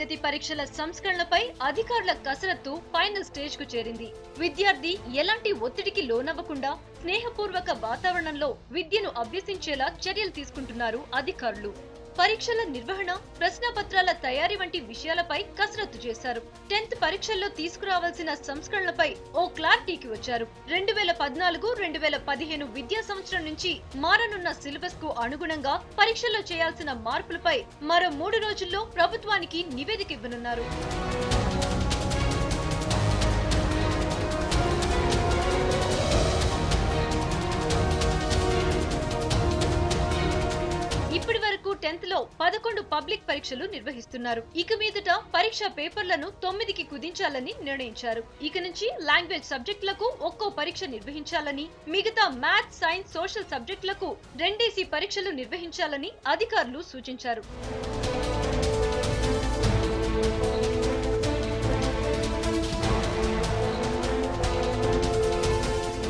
తరగతి పరీక్షల సంస్కరణలపై అధికారుల కసరత్తు ఫైనల్ స్టేజ్ కు చేరింది. విద్యార్థి ఎలాంటి ఒత్తిడికి లోనవ్వకుండా స్నేహపూర్వక వాతావరణంలో విద్యను అభ్యసించేలా చర్యలు తీసుకుంటున్నారు అధికారులు. పరీక్షల నిర్వహణ, ప్రశ్నపత్రాల తయారీ వంటి విషయాలపై కసరత్తు చేశారు. 10th పరీక్షల్లో తీసుకురావాల్సిన సంస్కరణలపై ఓ క్లారిటీకి వచ్చారు. 2014-2015 విద్యా సంవత్సరం నుంచి మారనున్న సిలబస్ కు అనుగుణంగా పరీక్షల్లో చేయాల్సిన మార్పులపై మరో 3 రోజుల్లో ప్రభుత్వానికి నివేదిక ఇవ్వనున్నారు. ఇప్పటి వరకు 10th లో 11 పబ్లిక్ పరీక్షలు నిర్వహిస్తున్నారు. ఇక మీదట పరీక్ష పేపర్లను 9కి కుదించాలని నిర్ణయించారు. ఇక నుంచి లాంగ్వేజ్ సబ్జెక్టులకు ఒక్కో పరీక్ష నిర్వహించాలని, మిగతా మ్యాథ్స్, సైన్స్, సోషల్ సబ్జెక్టులకు 2 పరీక్షలు నిర్వహించాలని అధికారులు సూచించారు.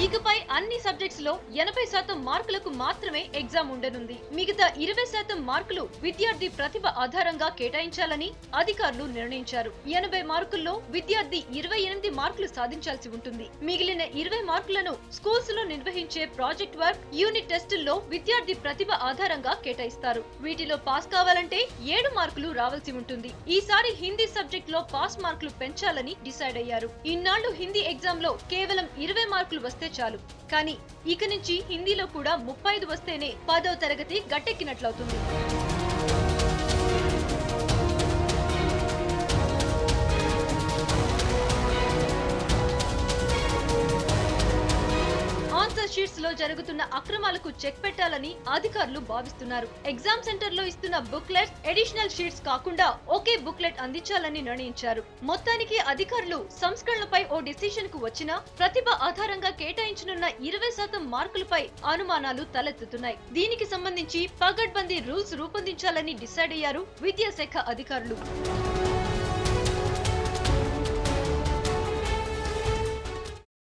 ఇకపై అన్ని సబ్జెక్ట్స్ లో 80% మార్కులకు మాత్రమే ఎగ్జామ్ ఉండనుంది. మిగతా 20% మార్కులు విద్యార్థి ప్రతిభ ఆధారంగా కేటాయించాలని అధికారులు నిర్ణయించారు. 80 మార్కుల్లో విద్యార్థి 28 మార్కులు సాధించాల్సి ఉంటుంది. మిగిలిన 20 మార్కులను స్కూల్స్ లో నిర్వహించే ప్రాజెక్ట్ వర్క్, యూనిట్ టెస్టుల్లో విద్యార్థి ప్రతిభ ఆధారంగా కేటాయిస్తారు. వీటిలో పాస్ కావాలంటే 7 మార్కులు రావాల్సి ఉంటుంది. ఈసారి హిందీ సబ్జెక్ట్ లో పాస్ మార్కులు పెంచాలని డిసైడ్ అయ్యారు. ఇన్నాళ్లు హిందీ ఎగ్జామ్ లో కేవలం 20 మార్కులు వస్తే చాలు. కానీ ఇక నుంచి హిందీలో కూడా 35 వస్తేనే 10వ తరగతి గట్టెక్కినట్లవుతుంది. ఆన్సర్ షీట్స్ లో జరుగుతున్న అక్రమాలకు చెక్ పెట్టాలని అధికారులు భావిస్తున్నారు. ఎగ్జామ్ సెంటర్ లో ఇస్తున్న బుక్లెట్స్, ఎడిషనల్ షీట్స్ కాకుండా ఒకే బుక్లెట్ అందించాలని నిర్ణయించారు. మొత్తానికి అధికారులు సంస్కరణలపై ఓ డిసిషన్ కు వచ్చినా ప్రతిభ ఆధారంగా కేటాయించనున్న 20% మార్కులపై అనుమానాలు తలెత్తుతున్నాయి. దీనికి సంబంధించి పగడ్బందీ రూల్స్ రూపొందించాలని డిసైడ్ అయ్యారు విద్యాశాఖ అధికారులు.